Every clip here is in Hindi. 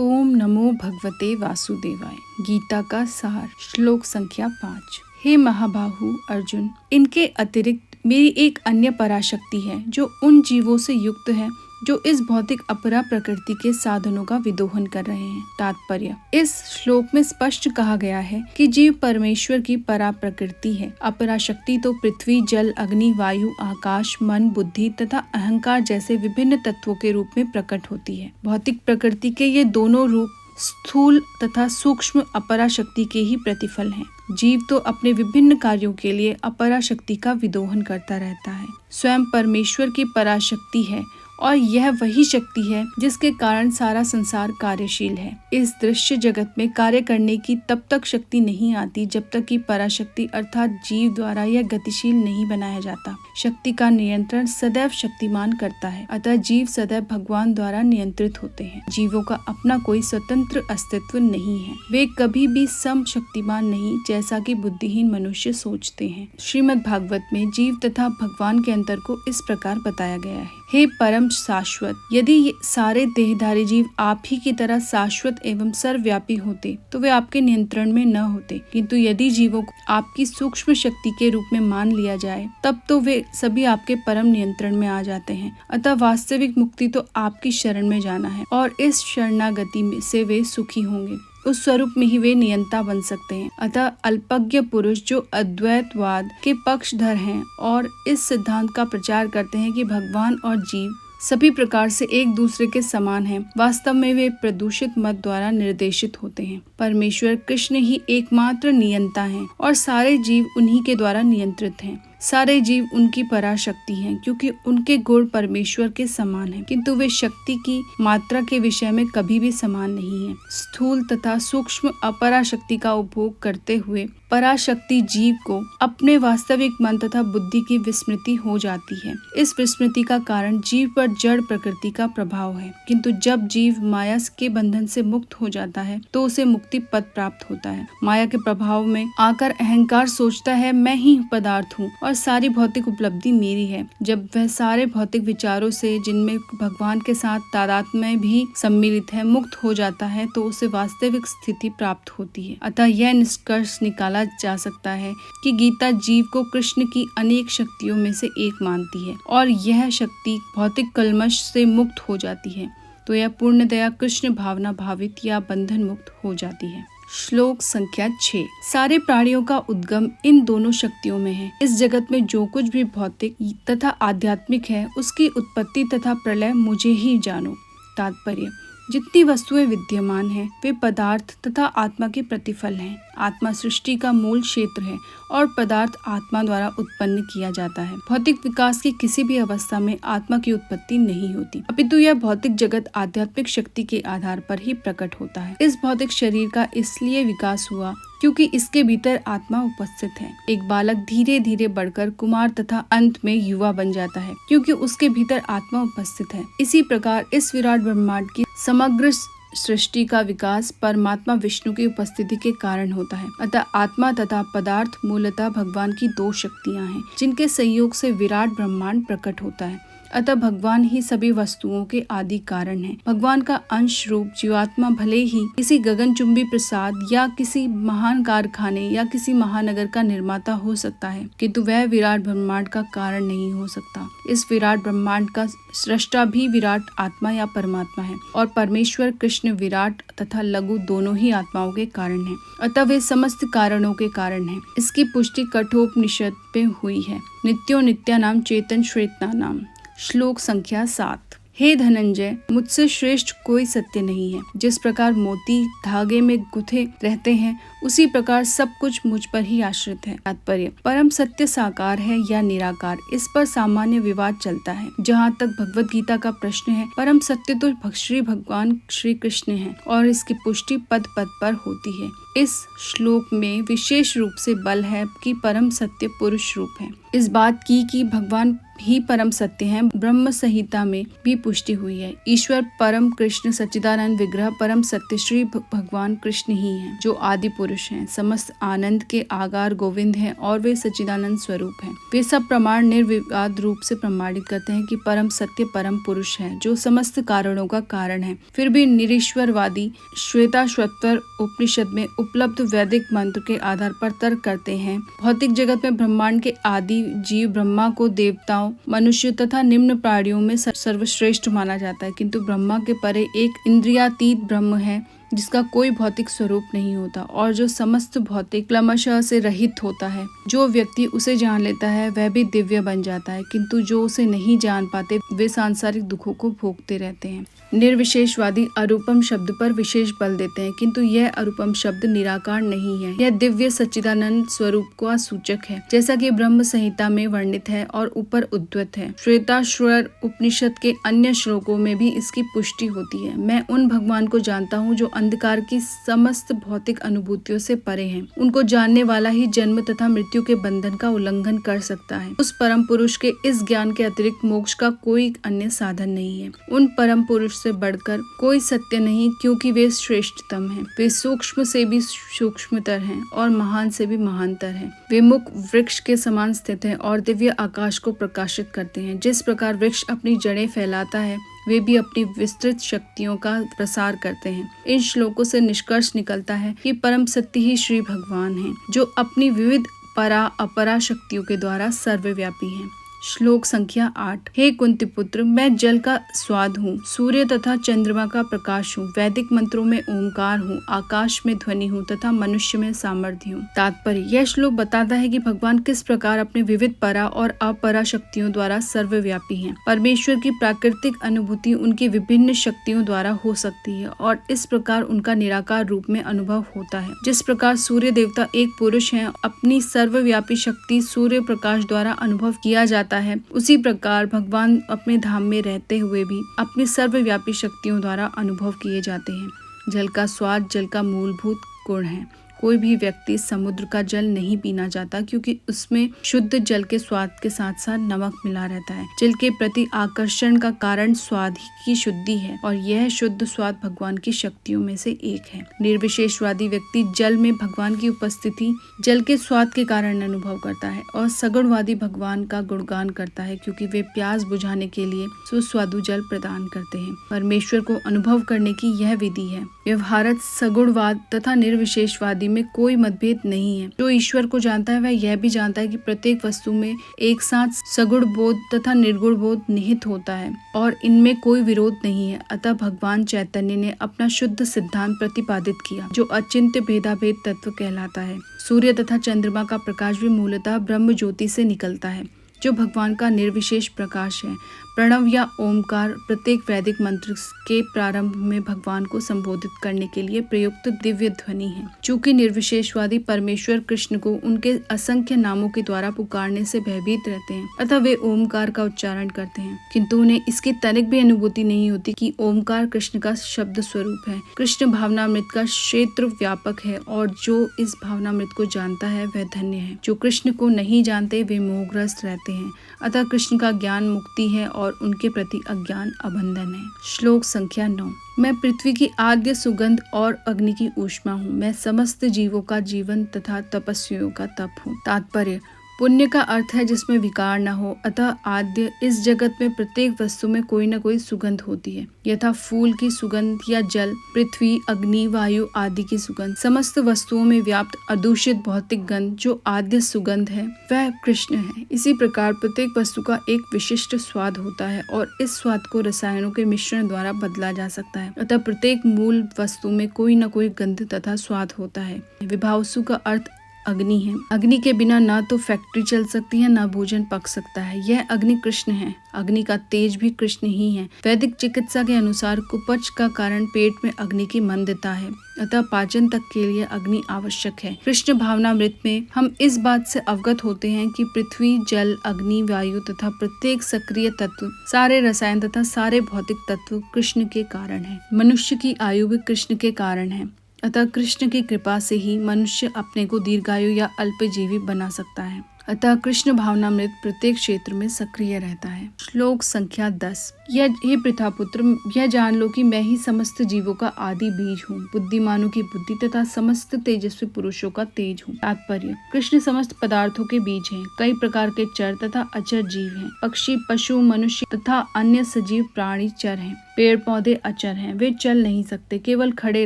ओम नमो भगवते वासुदेवाय। गीता का सार, श्लोक संख्या 5। हे महाबाहु अर्जुन, इनके अतिरिक्त मेरी एक अन्य पराशक्ति है जो उन जीवों से युक्त है जो इस भौतिक अपरा प्रकृति के साधनों का विदोहन कर रहे हैं। तात्पर्य: इस श्लोक में स्पष्ट कहा गया है कि जीव परमेश्वर की परा प्रकृति है। अपरा शक्ति तो पृथ्वी, जल, अग्नि, वायु, आकाश, मन, बुद्धि तथा अहंकार जैसे विभिन्न तत्वों के रूप में प्रकट होती है। भौतिक प्रकृति के ये दोनों रूप स्थूल तथा सूक्ष्म अपरा शक्ति के ही प्रतिफल हैं। जीव तो अपने विभिन्न कार्यों के लिए अपरा शक्ति का विदोहन करता रहता है। स्वयं परमेश्वर की पराशक्ति है और यह वही शक्ति है जिसके कारण सारा संसार कार्यशील है। इस दृश्य जगत में कार्य करने की तब तक शक्ति नहीं आती जब तक कि पराशक्ति अर्थात जीव द्वारा यह गतिशील नहीं बनाया जाता। शक्ति का नियंत्रण सदैव शक्तिमान करता है, अतः जीव सदैव भगवान द्वारा नियंत्रित होते हैं। जीवों का अपना कोई स्वतंत्र अस्तित्व नहीं है। वे कभी भी सम शक्तिमान नहीं, जैसा कि बुद्धिहीन मनुष्य सोचते हैं। श्रीमद् भागवत में जीव तथा भगवान के अंतर को इस प्रकार बताया गया है। हे परम शाश्वत, यदि ये सारे देहधारी जीव आप ही की तरह शाश्वत एवं सर्वव्यापी होते तो वे आपके नियंत्रण में न होते, किंतु यदि जीवों को आपकी सूक्ष्म शक्ति के रूप में मान लिया जाए तब तो वे सभी आपके परम नियंत्रण में आ जाते हैं। अतः वास्तविक मुक्ति तो आपकी शरण में जाना है और इस शरणागति से वे सुखी होंगे। उस स्वरूप में ही वे नियंता बन सकते हैं। अतः अल्पज्ञ पुरुष जो अद्वैतवाद के पक्षधर हैं और इस सिद्धांत का प्रचार करते हैं कि भगवान और जीव सभी प्रकार से एक दूसरे के समान हैं, वास्तव में वे प्रदूषित मत द्वारा निर्देशित होते हैं। परमेश्वर कृष्ण ही एकमात्र नियंता हैं और सारे जीव उन्हीं के द्वारा नियंत्रित हैं। सारे जीव उनकी पराशक्ति हैं क्योंकि उनके गुण परमेश्वर के समान हैं, किंतु वे शक्ति की मात्रा के विषय में कभी भी समान नहीं हैं। स्थूल तथा सूक्ष्म अपराशक्ति का उपभोग करते हुए पराशक्ति जीव को अपने वास्तविक मन तथा बुद्धि की विस्मृति हो जाती है। इस विस्मृति का कारण जीव पर जड़ प्रकृति का प्रभाव है, किंतु जब जीव माया के बंधन से मुक्त हो जाता है तो उसे मुक्ति पद प्राप्त होता है। माया के प्रभाव में आकर अहंकार सोचता है मैं ही पदार्थ हूँ और सारी भौतिक उपलब्धि मेरी है। जब वह सारे भौतिक विचारों से, जिनमें भगवान के साथ तादात्म्य भी सम्मिलित है, मुक्त हो जाता है तो उसे वास्तविक स्थिति प्राप्त होती है। अतः यह निष्कर्ष निकाला जा सकता है कि गीता जीव को कृष्ण की अनेक शक्तियों में से एक मानती है और यह शक्ति भौतिक कल्मश से मुक्त हो जाती है तो यह पूर्णतया कृष्ण भावना भावित या बंधन मुक्त हो जाती है। श्लोक संख्या 6। सारे प्राणियों का उद्गम इन दोनों शक्तियों में है। इस जगत में जो कुछ भी भौतिक तथा आध्यात्मिक है उसकी उत्पत्ति तथा प्रलय मुझे ही जानो। तात्पर्य: जितनी वस्तुएं विद्यमान हैं वे पदार्थ तथा आत्मा के प्रतिफल हैं। आत्मा सृष्टि का मूल क्षेत्र है और पदार्थ आत्मा द्वारा उत्पन्न किया जाता है। भौतिक विकास की किसी भी अवस्था में आत्मा की उत्पत्ति नहीं होती, अपितु यह भौतिक जगत आध्यात्मिक शक्ति के आधार पर ही प्रकट होता है। इस भौतिक शरीर का इसलिए विकास हुआ क्योंकि इसके भीतर आत्मा उपस्थित है। एक बालक धीरे धीरे बढ़कर कुमार तथा अंत में युवा बन जाता है क्योंकि उसके भीतर आत्मा उपस्थित है। इसी प्रकार इस विराट ब्रह्मांड की समग्र सृष्टि का विकास परमात्मा विष्णु की उपस्थिति के कारण होता है। अतः आत्मा तथा पदार्थ मूलतः भगवान की दो शक्तियां हैं जिनके संयोग से विराट ब्रह्मांड प्रकट होता है। अतः भगवान ही सभी वस्तुओं के आदि कारण हैं। भगवान का अंश रूप जीवात्मा भले ही किसी गगनचुंबी प्रसाद या किसी महान कारखाने या किसी महानगर का निर्माता हो सकता है, किंतु वह विराट ब्रह्मांड का कारण नहीं हो सकता। इस विराट ब्रह्मांड का सृष्टा भी विराट आत्मा या परमात्मा है और परमेश्वर कृष्ण विराट तथा लघु दोनों ही आत्माओं के कारण हैं। अतः वे समस्त कारणों के कारण हैं। इसकी पुष्टि कठोपनिषद में हुई है। नित्यो नित्यानाम चेतन श्वेतनानाम। श्लोक संख्या 7। हे धनंजय, मुझसे श्रेष्ठ कोई सत्य नहीं है। जिस प्रकार मोती धागे में गुथे रहते हैं उसी प्रकार सब कुछ मुझ पर ही आश्रित है। तात्पर्य: परम सत्य साकार है या निराकार, इस पर सामान्य विवाद चलता है। जहाँ तक भगवत गीता का प्रश्न है, परम सत्य तो श्री भगवान श्री कृष्ण है और इसकी पुष्टि पद पद पर होती है। इस श्लोक में विशेष रूप से बल है कि परम सत्य पुरुष रूप है। इस बात की कि भगवान ही परम सत्य हैं, ब्रह्म संहिता में भी पुष्टि हुई है। ईश्वर परम कृष्ण सच्चिदानंद विग्रह परम सत्य श्री भगवान कृष्ण ही हैं, जो आदि पुरुष हैं, समस्त आनंद के आगार गोविंद हैं और वे सच्चिदानंद स्वरूप हैं। वे सब प्रमाण निर्विवाद रूप से प्रमाणित करते हैं कि परम सत्य परम पुरुष है, जो समस्त कारणों का कारण है। फिर भी निरीश्वरवादी श्वेताश्वतर उपनिषद में उपलब्ध वैदिक मंत्र के आधार पर तर्क करते हैं। भौतिक जगत में ब्रह्मांड के आदि जीव ब्रह्मा को देवताओं, मनुष्य तथा निम्न प्राणियों में सर्वश्रेष्ठ माना जाता है, किंतु ब्रह्मा के परे एक इंद्रियातीत ब्रह्म है, जिसका कोई भौतिक स्वरूप नहीं होता और जो समस्त भौतिक क्लमशः से रहित होता है। जो व्यक्ति उसे जान लेता है वह भी दिव्य बन जाता है, किंतु जो उसे नहीं जान पाते वे सांसारिक दुखों को भोगते रहते हैं। निर्विशेषवादी अरूपम शब्द पर विशेष बल देते हैं, किंतु यह अरूपम शब्द निराकार नहीं है, यह दिव्य सच्चिदानंद स्वरूप का सूचक है, जैसा कि ब्रह्म संहिता में वर्णित है और ऊपर उद्धृत है। श्वेताश्वर उपनिषद के अन्य श्लोकों में भी इसकी पुष्टि होती है। मैं उन भगवान को जानता हूँ जो अंधकार की समस्त भौतिक अनुभूतियों से परे हैं। उनको जानने वाला ही जन्म तथा मृत्यु के बंधन का उल्लंघन कर सकता है। उस परम पुरुष के इस ज्ञान के अतिरिक्त मोक्ष का कोई अन्य साधन नहीं है। उन परम पुरुष से बढ़कर कोई सत्य नहीं, क्योंकि वे श्रेष्ठतम हैं। वे सूक्ष्म से भी सूक्ष्मतर हैं और महान से भी महानतर हैं। वे मुख वृक्ष के समान स्थित हैं और दिव्य आकाश को प्रकाशित करते हैं। जिस प्रकार वृक्ष अपनी जड़ें फैलाता है, वे भी अपनी विस्तृत शक्तियों का प्रसार करते हैं। इन श्लोकों से निष्कर्ष निकलता है कि परम सत्य ही श्री भगवान हैं, जो अपनी विविध परा अपरा शक्तियों के द्वारा सर्वव्यापी हैं। श्लोक संख्या 8। हे कुंती पुत्र, मैं जल का स्वाद हूँ, सूर्य तथा चंद्रमा का प्रकाश हूँ, वैदिक मंत्रों में ओंकार हूँ, आकाश में ध्वनि हूँ तथा मनुष्य में सामर्थ्य हूँ। तात्पर्य: यह श्लोक बताता है कि भगवान किस प्रकार अपने विविध परा और अपरा शक्तियों द्वारा सर्वव्यापी हैं। परमेश्वर की प्राकृतिक अनुभूति उनकी विभिन्न शक्तियों द्वारा हो सकती है और इस प्रकार उनका निराकार रूप में अनुभव होता है। जिस प्रकार सूर्य देवता एक पुरुष है, अपनी सर्वव्यापी शक्ति सूर्य प्रकाश द्वारा अनुभव किया जाता है, उसी प्रकार भगवान अपने धाम में रहते हुए भी अपनी सर्वव्यापी शक्तियों द्वारा अनुभव किए जाते हैं। जल का स्वाद जल का मूलभूत गुण है। कोई भी व्यक्ति समुद्र का जल नहीं पीना चाहता, क्योंकि उसमें शुद्ध जल के स्वाद के साथ साथ नमक मिला रहता है। जल के प्रति आकर्षण का कारण स्वाद की शुद्धि है और यह शुद्ध स्वाद भगवान की शक्तियों में से एक है। निर्विशेषवादी व्यक्ति जल में भगवान की उपस्थिति जल के स्वाद के कारण अनुभव करता है और सगुणवादी भगवान का गुणगान करता है, क्योंकि वे प्यास बुझाने के लिए सुस्वादु जल प्रदान करते हैं। परमेश्वर को अनुभव करने की यह विधि है। व्यवहारत सगुणवाद तथा निर्विशेषवादी में कोई मतभेद नहीं है। जो ईश्वर को जानता है वह यह भी जानता है कि प्रत्येक वस्तु में एक साथ सगुण बोध तथा निर्गुण बोध निहित होता है और इनमें कोई विरोध नहीं है। अतः भगवान चैतन्य ने अपना शुद्ध सिद्धांत प्रतिपादित किया, जो अचिंत्य भेदाभेद तत्व कहलाता है। सूर्य तथा चंद्रमा का प्रकाश भी मूलतः ब्रह्म ज्योति से निकलता है, जो भगवान का निर्विशेष प्रकाश है। प्रणव या ओमकार प्रत्येक वैदिक मंत्र के प्रारंभ में भगवान को संबोधित करने के लिए प्रयुक्त दिव्य ध्वनि है। चूंकि निर्विशेषवादी परमेश्वर कृष्ण को उनके असंख्य नामों के द्वारा पुकारने से भयभीत रहते हैं, अतः वे ओमकार का उच्चारण करते हैं, किंतु उन्हें इसकी तनिक भी अनुभूति नहीं होती कि ओमकार कृष्ण का शब्द स्वरूप है। कृष्ण भावनामृत का क्षेत्र व्यापक है और जो इस भावनामृत को जानता है वह धन्य है। जो कृष्ण को नहीं जानते वे मोहग्रस्त रहते हैं। अतः कृष्ण का ज्ञान मुक्ति है और उनके प्रति अज्ञान अबंधन है। श्लोक संख्या 9। मैं पृथ्वी की आद्य सुगंध और अग्नि की ऊष्मा हूँ। मैं समस्त जीवों का जीवन तथा तपस्वियों का तप हूँ। तात्पर्य: पुण्य का अर्थ है जिसमें विकार न हो। अतः आद्य इस जगत में प्रत्येक वस्तु में कोई न कोई सुगंध होती है, यथा फूल की सुगंध या जल, पृथ्वी, अग्नि, वायु आदि की सुगंध। समस्त वस्तुओं में व्याप्त अदूषित भौतिक गंध जो आद्य सुगंध है वह कृष्ण है। इसी प्रकार प्रत्येक वस्तु का एक विशिष्ट स्वाद होता है और इस स्वाद को रसायनों के मिश्रण द्वारा बदला जा सकता है। अतः प्रत्येक मूल वस्तु में कोई न कोई गंध तथा स्वाद होता है। विभावसु का अर्थ अग्नि है। अग्नि के बिना न तो फैक्ट्री चल सकती है न भोजन पक सकता है। यह अग्नि कृष्ण है। अग्नि का तेज भी कृष्ण ही है। वैदिक चिकित्सा के अनुसार कुपच का कारण पेट में अग्नि की मंदता है, अतः पाचन तक के लिए अग्नि आवश्यक है। कृष्ण भावनामृत में हम इस बात से अवगत होते हैं कि पृथ्वी, जल, अग्नि, वायु तथा प्रत्येक सक्रिय तत्व, सारे रसायन तथा सारे भौतिक तत्व कृष्ण के कारण है। मनुष्य की आयु भी कृष्ण के कारण है। अतः कृष्ण की कृपा से ही मनुष्य अपने को दीर्घायु या अल्पजीवी बना सकता है। अतः कृष्ण भावनामृत प्रत्येक क्षेत्र में सक्रिय रहता है। श्लोक संख्या 10। हे पृथापुत्र, यह जान लो कि मैं ही समस्त जीवों का आदि बीज हूँ, बुद्धिमानों की बुद्धि तथा समस्त तेजस्वी पुरुषों का तेज हूँ। तात्पर्य, कृष्ण समस्त पदार्थों के बीज हैं। कई प्रकार के चर तथा अचर जीव हैं। पक्षी, पशु, मनुष्य तथा अन्य सजीव प्राणी चर हैं। पेड़ पौधे अचर हैं, वे चल नहीं सकते, केवल खड़े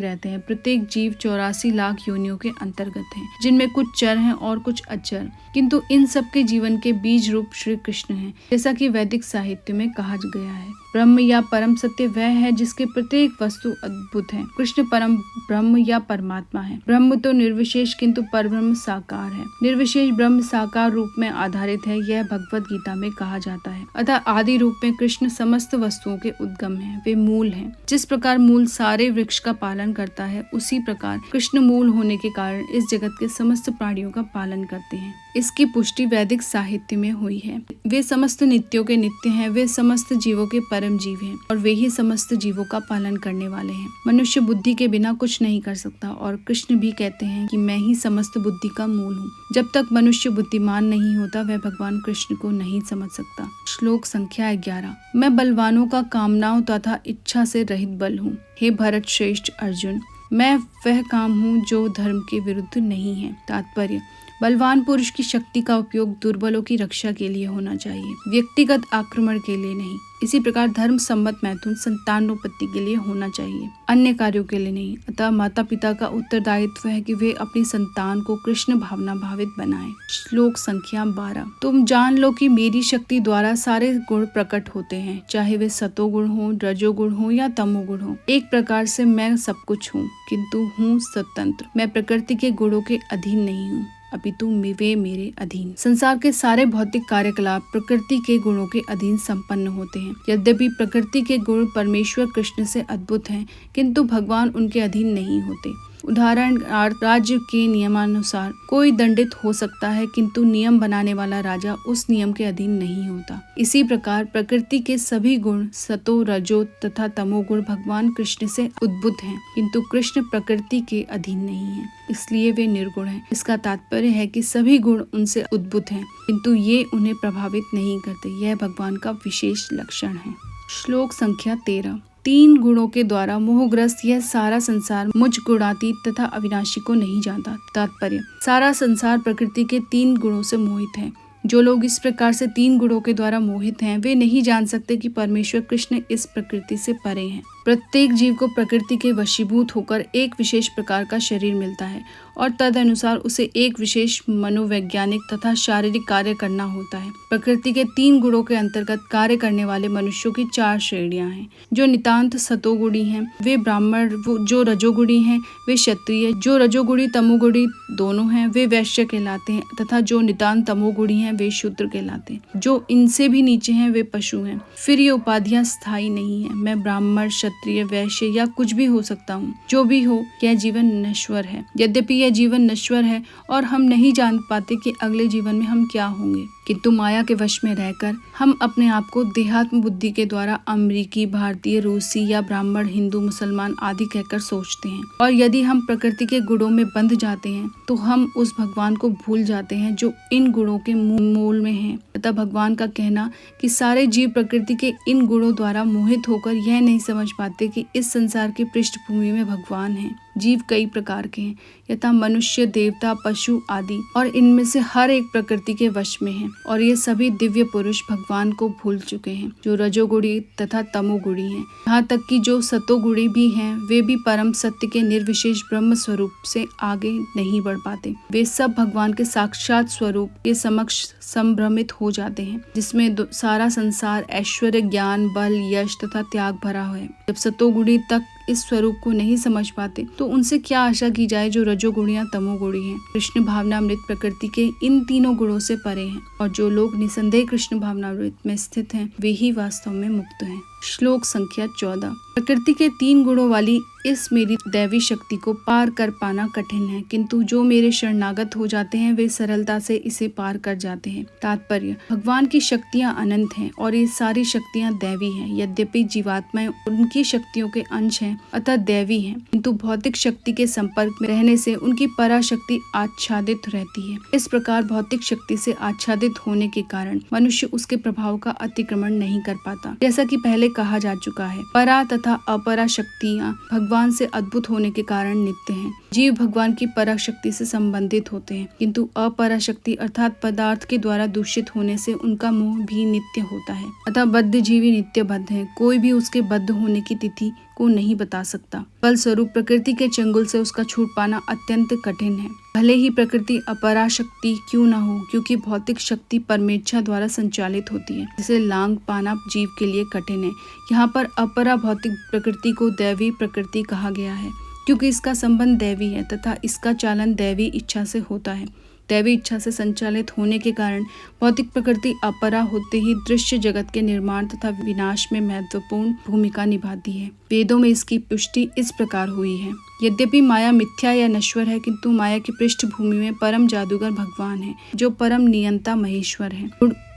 रहते हैं। प्रत्येक जीव 84 लाख योनियों के अंतर्गत है, जिनमें कुछ चर हैं और कुछ अचर, किंतु इन सब के जीवन के बीज रूप श्री कृष्ण हैं, जैसा कि वैदिक साहित्य में कहा गया है। ब्रह्म या परम सत्य वह है जिसके प्रत्येक वस्तु अद्भुत है। कृष्ण परम ब्रह्म या परमात्मा है। ब्रह्म तो निर्विशेष किंतु परब्रह्म साकार है। निर्विशेष ब्रह्म साकार रूप में आधारित है, यह भगवत गीता में कहा जाता है। अतः आदि रूप में कृष्ण समस्त वस्तुओं के उद्गम है, वे मूल हैं। जिस प्रकार मूल सारे वृक्ष का पालन करता है, उसी प्रकार कृष्ण मूल होने के कारण इस जगत के समस्त प्राणियों का पालन करते हैं। इसकी पुष्टि वैदिक साहित्य में हुई है। वे समस्त नित्यों के नित्य हैं, वे समस्त जीवों के परम जीव हैं और वे ही समस्त जीवों का पालन करने वाले हैं। मनुष्य बुद्धि के बिना कुछ नहीं कर सकता और कृष्ण भी कहते हैं कि मैं ही समस्त बुद्धि का मूल हूँ। जब तक मनुष्य बुद्धिमान नहीं होता, वह भगवान कृष्ण को नहीं समझ सकता। श्लोक संख्या 11। मैं बलवानों का कामनाओं तथा इच्छा से रहित बल हूँ। हे भरत श्रेष्ठ अर्जुन, मैं वह काम हूँ जो धर्म के विरुद्ध नहीं है। तात्पर्य, बलवान पुरुष की शक्ति का उपयोग दुर्बलों की रक्षा के लिए होना चाहिए, व्यक्तिगत आक्रमण के लिए नहीं। इसी प्रकार धर्म सम्मत मैथुन संतानोत्पत्ति के लिए होना चाहिए, अन्य कार्यों के लिए नहीं। अतः माता पिता का उत्तरदायित्व है कि वे अपनी संतान को कृष्ण भावना भावित बनाएं। श्लोक संख्या 12। तुम जान लो कि मेरी शक्ति द्वारा सारे गुण प्रकट होते हैं, चाहे वे सतोगुण हो, रजोगुण हो या तमोगुण हो। एक प्रकार से मैं सब कुछ हूँ, किंतु हूँ स्वतंत्र। मैं प्रकृति के गुणों के अधीन नहीं हूँ, अपितु वे मेरे अधीन। संसार के सारे भौतिक कार्यकलाप प्रकृति के गुणों के अधीन संपन्न होते हैं। यद्यपि प्रकृति के गुण परमेश्वर कृष्ण से अद्भुत हैं, किंतु भगवान उनके अधीन नहीं होते। उदाहरण, राज्य के नियमानुसार कोई दंडित हो सकता है, किंतु नियम बनाने वाला राजा उस नियम के अधीन नहीं होता। इसी प्रकार प्रकृति के सभी गुण सतो, रजो तथा तमोगुण भगवान कृष्ण से उद्भूत हैं, किंतु कृष्ण प्रकृति के अधीन नहीं है, इसलिए वे निर्गुण हैं। इसका तात्पर्य है कि सभी गुण उनसे उद्भूत हैं, किंतु ये उन्हें प्रभावित नहीं करते। यह भगवान का विशेष लक्षण है। श्लोक संख्या 13। 3 गुणों के द्वारा मोहग्रस्त यह सारा संसार मुझ गुणातीत तथा अविनाशी को नहीं जानता। तात्पर्य, सारा संसार प्रकृति के 3 गुणों से मोहित है। जो लोग इस प्रकार से 3 गुणों के द्वारा मोहित हैं, वे नहीं जान सकते कि परमेश्वर कृष्ण इस प्रकृति से परे हैं। प्रत्येक जीव को प्रकृति के वशीभूत होकर एक विशेष प्रकार का शरीर मिलता है और तद अनुसार उसे एक विशेष मनोवैज्ञानिक तथा शारीरिक कार्य करना होता है। प्रकृति के 3 गुणों के अंतर्गत कार्य करने वाले मनुष्यों की 4 श्रेणियां हैं। जो नितांत सतोगुणी हैं वे ब्राह्मण, जो रजोगुणी हैं वे क्षत्रिय, जो रजोगुणी तमोगुणी दोनों हैं वे वैश्य कहलाते हैं, तथा जो नितांत तमोगुणी हैं वे शूद्र कहलाते हैं। जो इनसे भी नीचे हैं वे पशु हैं। फिर ये उपाधियां स्थायी नहीं है। मैं ब्राह्मण, क्षत्रिय, वैश्य या कुछ भी हो सकता हूँ। जो भी हो, यह जीवन नश्वर है। यद्यपि यह जीवन नश्वर है और हम नहीं जान पाते कि अगले जीवन में हम क्या होंगे, किंतु माया के वश में रहकर हम अपने आप को देहात्म बुद्धि के द्वारा अमेरिकी, भारतीय, रूसी या ब्राह्मण, हिंदू, मुसलमान आदि कहकर सोचते हैं। और यदि हम प्रकृति के गुणों में बंध जाते हैं तो हम उस भगवान को भूल जाते हैं जो इन गुणों के मूल में है। अतः भगवान का कहना कि सारे जीव प्रकृति के इन गुणों द्वारा मोहित होकर यह नहीं समझ पाते कि इस संसार की पृष्ठभूमि में भगवान है। जीव कई प्रकार के हैं, यथा मनुष्य, देवता, पशु आदि, और इनमें से हर एक प्रकृति के वश में है। और ये सभी दिव्य पुरुष भगवान को भूल चुके हैं, जो रजोगुणी तथा तमोगुणी हैं। यहाँ तक कि जो सतोगुणी भी हैं, वे भी परम सत्य के निर्विशेष ब्रह्म स्वरूप से आगे नहीं बढ़ पाते। वे सब भगवान के साक्षात स्वरूप के समक्ष संभ्रमित हो जाते हैं, जिसमें सारा संसार ऐश्वर्य, ज्ञान, बल, यश तथा त्याग भरा है। जब सतोगुणी तक इस स्वरूप को नहीं समझ पाते तो उनसे क्या आशा की जाए जो रजोगुणी या तमोगुणी हैं। कृष्ण भावनामृत प्रकृति के इन तीनों गुणों से परे हैं, और जो लोग निसंदेह कृष्ण भावनामृत में स्थित हैं वे ही वास्तव में मुक्त हैं। श्लोक संख्या 14। प्रकृति के 3 गुणों वाली इस मेरी दैवी शक्ति को पार कर पाना कठिन है, किंतु जो मेरे शरणागत हो जाते हैं वे सरलता से इसे पार कर जाते हैं। तात्पर्य: भगवान की शक्तियाँ अनंत हैं और ये सारी शक्तियाँ दैवी हैं। यद्यपि जीवात्माएं उनकी शक्तियों के अंश हैं अतः दैवी हैं, किंतु भौतिक शक्ति के संपर्क में रहने से उनकी पराशक्ति आच्छादित रहती है। इस प्रकार भौतिक शक्ति से आच्छादित होने के कारण मनुष्य उसके प्रभाव का अतिक्रमण नहीं कर पाता। जैसा कि पहले कहा जा चुका है, परा तथा अपरा शक्तियाँ भगवान से अद्भुत होने के कारण नित्य हैं। जीव भगवान की पराशक्ति से संबंधित होते हैं, किंतु अपराशक्ति अर्थात पदार्थ के द्वारा दूषित होने से उनका मोह भी नित्य होता है। अतः बद्ध जीवी नित्य बद्ध है, कोई भी उसके बद्ध होने की तिथि को नहीं बता सकता। फलस्वरूप प्रकृति के चंगुल से उसका छूट पाना अत्यंत कठिन है, भले ही प्रकृति अपराशक्ति क्यों न हो, क्योंकि भौतिक शक्ति परमेच्छा द्वारा संचालित होती है, जिसे लांग पाना जीव के लिए कठिन है। यहाँ पर अपरा भौतिक प्रकृति को दैवी प्रकृति कहा गया है, क्योंकि इसका संबंध दैवी है तथा इसका चालन दैवी इच्छा से होता है। दैवी इच्छा से संचालित होने के कारण भौतिक प्रकृति अपरा होते ही दृश्य जगत के निर्माण तथा विनाश में महत्वपूर्ण भूमिका निभाती है। वेदों में इसकी पुष्टि इस प्रकार हुई है: यद्यपि माया मिथ्या या नश्वर है, किंतु माया की पृष्ठभूमि में परम जादूगर भगवान है, जो परम नियंता महेश्वर है।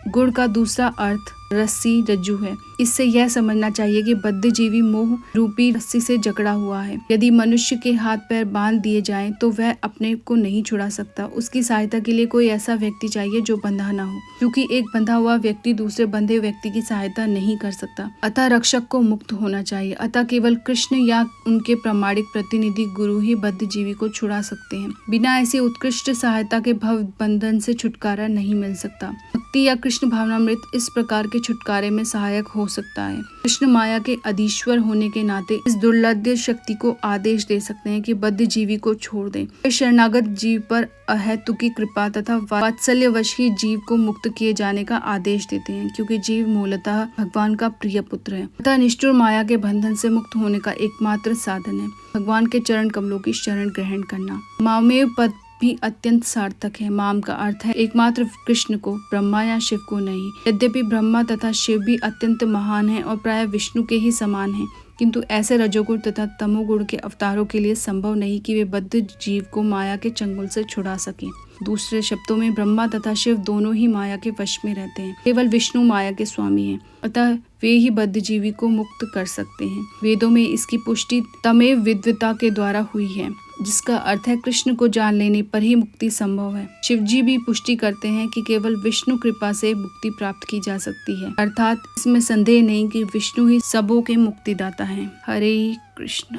गुण का दूसरा अर्थ रस्सी रज्जु है। इससे यह समझना चाहिए कि बद्ध जीवी मोह रूपी रस्सी से जकड़ा हुआ है। यदि मनुष्य के हाथ पैर बांध दिए जाएं तो वह अपने को नहीं छुड़ा सकता। उसकी सहायता के लिए कोई ऐसा व्यक्ति चाहिए जो बंधा ना हो, क्योंकि एक बंधा हुआ व्यक्ति दूसरे बंधे व्यक्ति की सहायता नहीं कर सकता। अतः रक्षक को मुक्त होना चाहिए। अतः केवल कृष्ण या उनके प्रामाणिक प्रतिनिधि गुरु ही बद्ध जीवी को छुड़ा सकते हैं। बिना ऐसी उत्कृष्ट सहायता के भव बंधन से छुटकारा नहीं मिल सकता। भक्ति या कृष्ण भावनामृत इस प्रकार के छुटकारे में सहायक हो सकता है। कृष्ण माया के अधीश्वर होने के नाते इस दुर्लभ शक्ति को आदेश दे सकते हैं कि बद्ध जीवी को छोड़ दें। वे शरणागत जीव पर अहेतुकी कृपा तथा वात्सल्यवश ही जीव को मुक्त किए जाने का आदेश देते हैं, क्योंकि जीव मूलतः भगवान का प्रिय पुत्र है। अतः निष्ठुर माया के बंधन से मुक्त होने का एकमात्र साधन है भगवान के चरण कमलों की शरण ग्रहण करना। मामेव पद भी अत्यंत सार्थक है। माम का अर्थ है एकमात्र कृष्ण को, ब्रह्मा या शिव को नहीं। यद्यपि ब्रह्मा तथा शिव भी अत्यंत महान हैं और प्राय विष्णु के ही समान हैं, किंतु ऐसे रजोगुण तथा तमोगुण के अवतारों के लिए संभव नहीं कि वे बद्ध जीव को माया के चंगुल से छुड़ा सकें। दूसरे शब्दों में ब्रह्मा तथा शिव दोनों ही माया के वश में रहते हैं, केवल विष्णु माया के स्वामी हैं, अतः वे ही बद्ध जीवी को मुक्त कर सकते हैं। वेदों में इसकी पुष्टि तमेव विद्वता के द्वारा हुई है, जिसका अर्थ है कृष्ण को जान लेने पर ही मुक्ति संभव है। शिवजी भी पुष्टि करते हैं कि केवल विष्णु कृपा से मुक्ति प्राप्त की जा सकती है, अर्थात इसमें संदेह नहीं कि विष्णु ही सबों के मुक्तिदाता हैं। हरे कृष्ण।